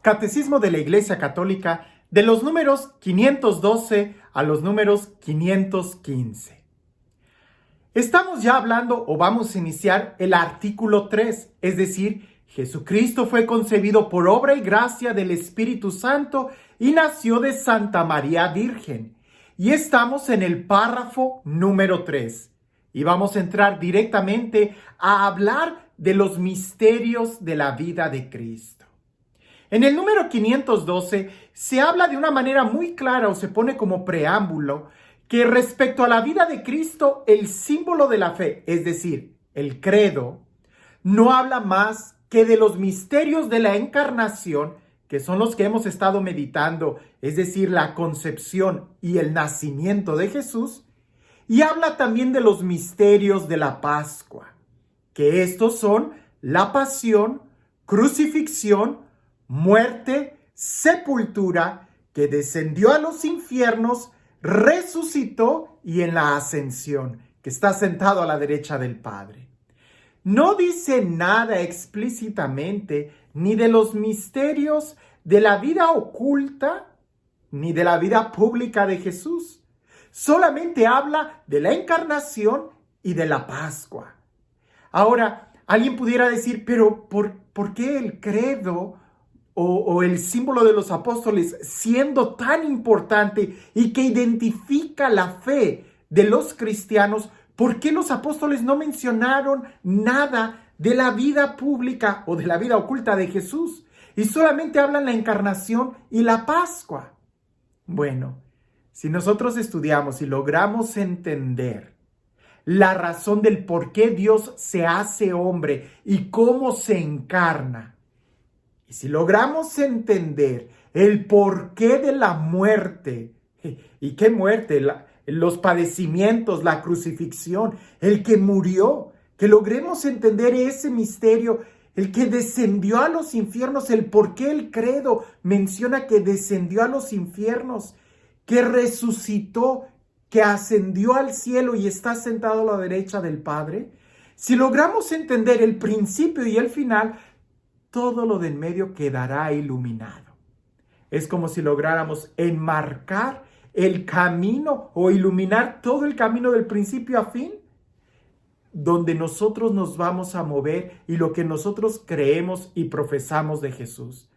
Catecismo de la Iglesia Católica, de los números 512 a los números 515. Estamos ya hablando o vamos a iniciar el artículo 3, es decir, Jesucristo fue concebido por obra y gracia del Espíritu Santo y nació de Santa María Virgen. Y estamos en el párrafo número 3 y vamos a entrar directamente a hablar de los misterios de la vida de Cristo. En el número 512 se habla de una manera muy clara o se pone como preámbulo que respecto a la vida de Cristo, el símbolo de la fe, es decir, el credo, no habla más que de los misterios de la encarnación, que son los que hemos estado meditando, es decir, la concepción y el nacimiento de Jesús, y habla también de los misterios de la Pascua, que estos son la pasión, crucifixión, muerte, sepultura, que descendió a los infiernos, resucitó y en la ascensión, que está sentado a la derecha del Padre. No dice nada explícitamente ni de los misterios de la vida oculta ni de la vida pública de Jesús. Solamente habla de la encarnación y de la Pascua. Ahora, alguien pudiera decir, pero ¿por qué el credo o el símbolo de los apóstoles, siendo tan importante y que identifica la fe de los cristianos, por qué los apóstoles no mencionaron nada de la vida pública o de la vida oculta de Jesús y solamente hablan la encarnación y la Pascua? Bueno, si nosotros estudiamos y logramos entender la razón del por qué Dios se hace hombre y cómo se encarna, y si logramos entender el porqué de la muerte, ¿y qué muerte? Los padecimientos, la crucifixión, el que murió, que logremos entender ese misterio, el que descendió a los infiernos, el porqué el credo menciona que descendió a los infiernos, que resucitó, que ascendió al cielo y está sentado a la derecha del Padre. Si logramos entender el principio y el final, todo lo del medio quedará iluminado. Es como si lográramos enmarcar el camino o iluminar todo el camino del principio a fin, donde nosotros nos vamos a mover y lo que nosotros creemos y profesamos de Jesús.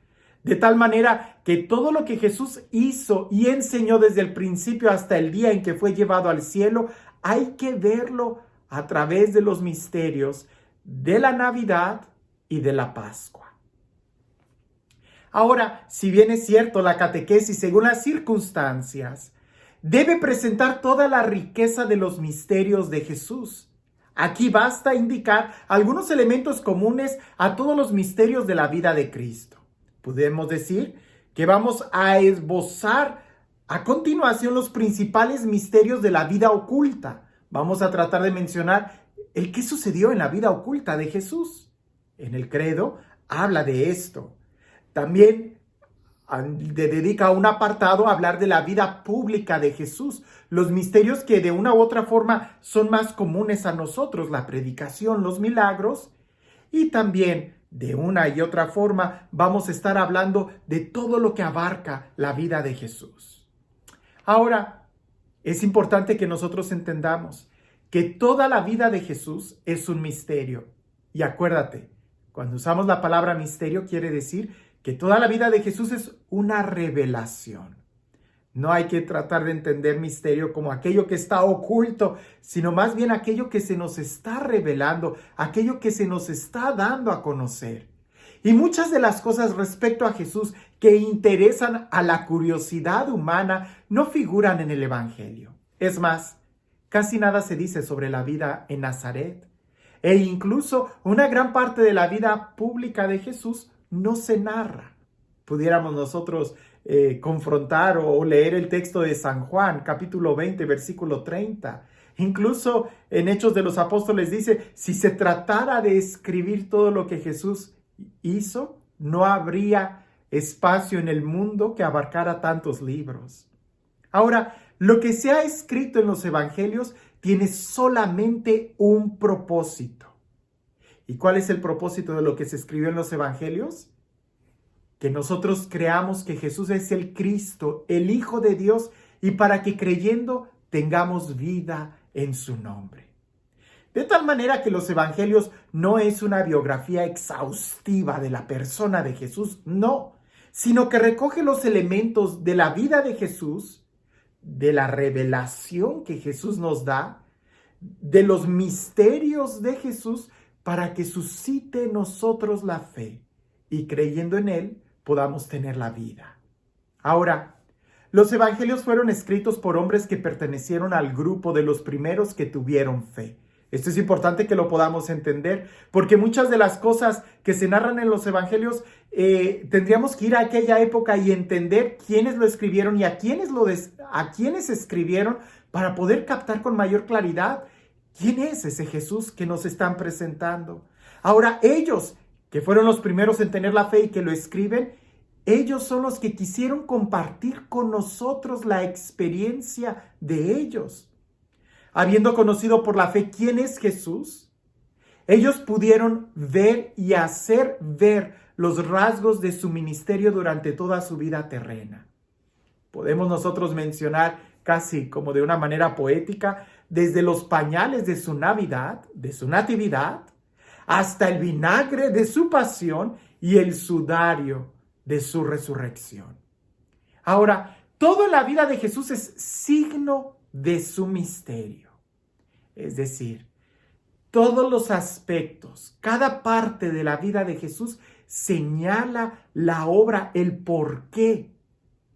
De tal manera que todo lo que Jesús hizo y enseñó desde el principio hasta el día en que fue llevado al cielo, hay que verlo a través de los misterios de la Navidad y de la Pascua. Ahora, si bien es cierto, la catequesis, según las circunstancias, debe presentar toda la riqueza de los misterios de Jesús. Aquí basta indicar algunos elementos comunes a todos los misterios de la vida de Cristo. Podemos decir que vamos a esbozar a continuación los principales misterios de la vida oculta. Vamos a tratar de mencionar el qué sucedió en la vida oculta de Jesús. En el credo habla de esto. También dedica un apartado a hablar de la vida pública de Jesús, los misterios que de una u otra forma son más comunes a nosotros, la predicación, los milagros, y también de una y otra forma vamos a estar hablando de todo lo que abarca la vida de Jesús. Ahora, es importante que nosotros entendamos que toda la vida de Jesús es un misterio. Y acuérdate, cuando usamos la palabra misterio quiere decir que toda la vida de Jesús es una revelación. No hay que tratar de entender misterio como aquello que está oculto, sino más bien aquello que se nos está revelando, aquello que se nos está dando a conocer. Y muchas de las cosas respecto a Jesús que interesan a la curiosidad humana no figuran en el Evangelio. Es más, casi nada se dice sobre la vida en Nazaret. E incluso una gran parte de la vida pública de Jesús no se narra. Pudiéramos nosotros confrontar o leer el texto de San Juan, capítulo 20, versículo 30. Incluso en Hechos de los Apóstoles dice, si se tratara de escribir todo lo que Jesús hizo, no habría espacio en el mundo que abarcara tantos libros. Ahora, lo que se ha escrito en los evangelios tiene solamente un propósito. ¿Y cuál es el propósito de lo que se escribió en los evangelios? que nosotros creamos que Jesús es el Cristo, el Hijo de Dios, y para que creyendo tengamos vida en su nombre. De tal manera que los evangelios no es una biografía exhaustiva de la persona de Jesús, no, sino que recoge los elementos de la vida de Jesús, de la revelación que Jesús nos da, de los misterios de Jesús, para que suscite en nosotros la fe y creyendo en Él podamos tener la vida. Ahora, los evangelios fueron escritos por hombres que pertenecieron al grupo de los primeros que tuvieron fe. Esto es importante que lo podamos entender, porque muchas de las cosas que se narran en los evangelios tendríamos que ir a aquella época y entender quiénes lo escribieron y a quiénes escribieron para poder captar con mayor claridad quién es ese Jesús que nos están presentando. Ahora, ellos que fueron los primeros en tener la fe y que lo escriben, ellos son los que quisieron compartir con nosotros la experiencia de ellos. Habiendo conocido por la fe quién es Jesús, ellos pudieron ver y hacer ver los rasgos de su ministerio durante toda su vida terrena. Podemos nosotros mencionar casi como de una manera poética, desde los pañales de su Navidad, de su natividad, hasta el vinagre de su pasión y el sudario de su resurrección. Ahora, toda la vida de Jesús es signo de su misterio. Es decir, todos los aspectos, cada parte de la vida de Jesús señala la obra, el por qué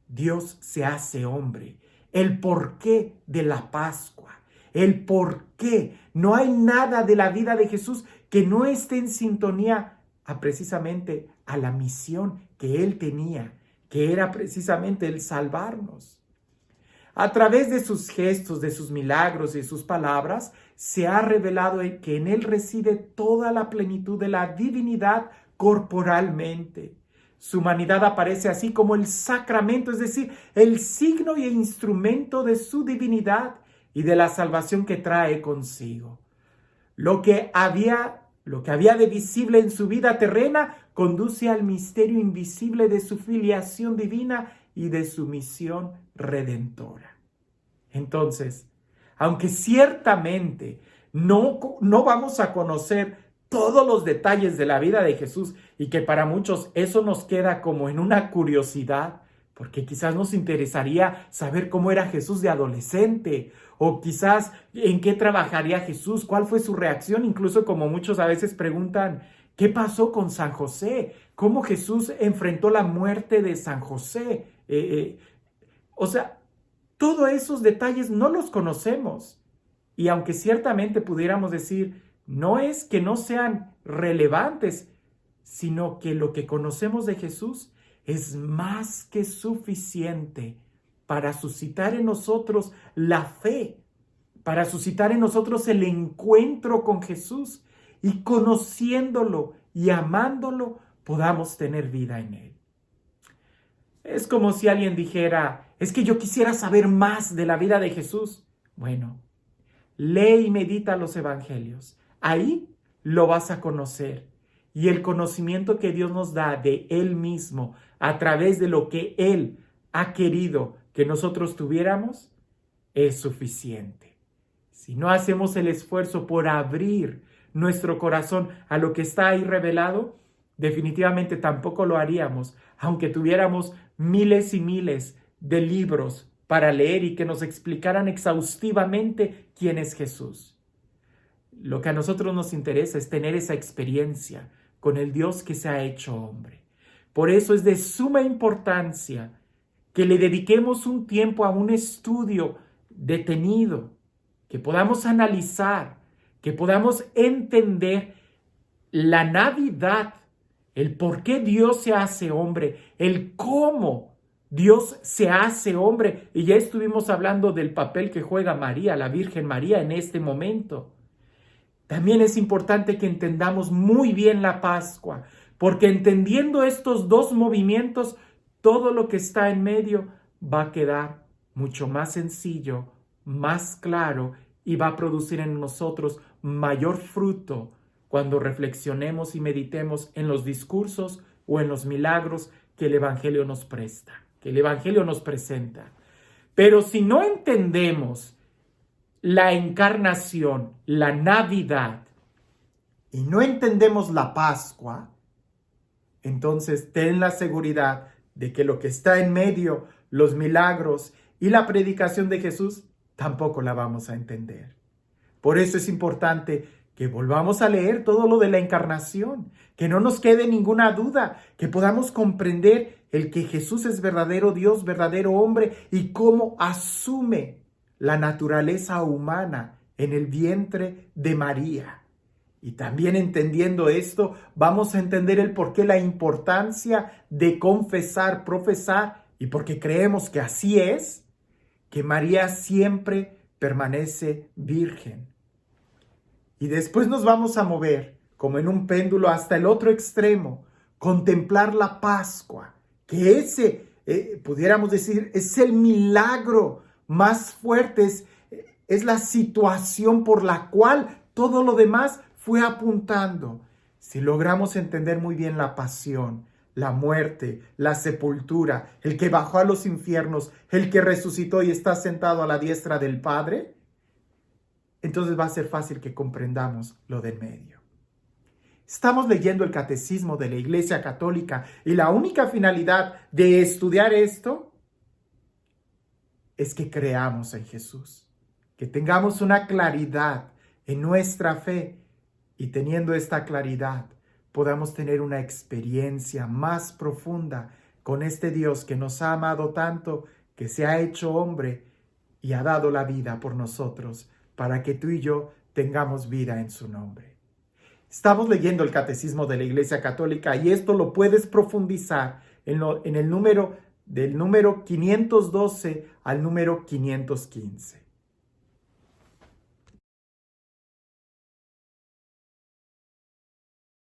Dios se hace hombre, el porqué de la Pascua, el porqué. No hay nada de la vida de Jesús que no esté en sintonía precisamente a la misión que Él tenía, que era precisamente el salvarnos. A través de sus gestos, de sus milagros y de sus palabras, se ha revelado que en Él reside toda la plenitud de la divinidad corporalmente. Su humanidad aparece así como el sacramento, es decir, el signo y instrumento de su divinidad y de la salvación que trae consigo. Lo que había de visible en su vida terrena conduce al misterio invisible de su filiación divina y de su misión redentora. Entonces, aunque ciertamente no vamos a conocer todos los detalles de la vida de Jesús y que para muchos eso nos queda como en una curiosidad, porque quizás nos interesaría saber cómo era Jesús de adolescente o quizás en qué trabajaría Jesús, cuál fue su reacción, incluso como muchos a veces preguntan, ¿qué pasó con San José? ¿Cómo Jesús enfrentó la muerte de San José? Todos esos detalles no los conocemos. Y aunque ciertamente pudiéramos decir, no es que no sean relevantes, sino que lo que conocemos de Jesús es más que suficiente para suscitar en nosotros la fe, para suscitar en nosotros el encuentro con Jesús y conociéndolo y amándolo podamos tener vida en Él. Es como si alguien dijera, es que yo quisiera saber más de la vida de Jesús. Bueno, lee y medita los evangelios. Ahí lo vas a conocer. Y el conocimiento que Dios nos da de Él mismo a través de lo que Él ha querido que nosotros tuviéramos es suficiente. Si no hacemos el esfuerzo por abrir nuestro corazón a lo que está ahí revelado, definitivamente tampoco lo haríamos, aunque tuviéramos miles y miles de libros para leer y que nos explicaran exhaustivamente quién es Jesús. Lo que a nosotros nos interesa es tener esa experiencia con el Dios que se ha hecho hombre. Por eso es de suma importancia que le dediquemos un tiempo a un estudio detenido, que podamos analizar, que podamos entender la Navidad, el por qué Dios se hace hombre, el cómo Dios se hace hombre. Y ya estuvimos hablando del papel que juega María, la Virgen María, en este momento. También es importante que entendamos muy bien la Pascua, porque entendiendo estos dos movimientos, todo lo que está en medio va a quedar mucho más sencillo, más claro y va a producir en nosotros mayor fruto cuando reflexionemos y meditemos en los discursos o en los milagros que el Evangelio nos presta, que el Evangelio nos presenta. Pero si no entendemos la encarnación, la Navidad, y no entendemos la Pascua, entonces ten la seguridad de que lo que está en medio, los milagros y la predicación de Jesús, tampoco la vamos a entender. Por eso es importante que volvamos a leer todo lo de la encarnación, que no nos quede ninguna duda, que podamos comprender el que Jesús es verdadero Dios, verdadero hombre y cómo asume la naturaleza humana en el vientre de María. Y también entendiendo esto, vamos a entender el porqué, la importancia de confesar, profesar, y porque creemos que así es, que María siempre permanece virgen. Y después nos vamos a mover, como en un péndulo, hasta el otro extremo, contemplar la Pascua, que ese, pudiéramos decir, es el milagro más fuerte, es la situación por la cual todo lo demás fue apuntando. Si logramos entender muy bien la pasión, la muerte, la sepultura, el que bajó a los infiernos, el que resucitó y está sentado a la diestra del Padre, entonces va a ser fácil que comprendamos lo del medio. Estamos leyendo el Catecismo de la Iglesia Católica y la única finalidad de estudiar esto es que creamos en Jesús, que tengamos una claridad en nuestra fe y teniendo esta claridad podamos tener una experiencia más profunda con este Dios que nos ha amado tanto, que se ha hecho hombre y ha dado la vida por nosotros para que tú y yo tengamos vida en su nombre. Estamos leyendo el Catecismo de la Iglesia Católica y esto lo puedes profundizar en el número del número 512 al número 515.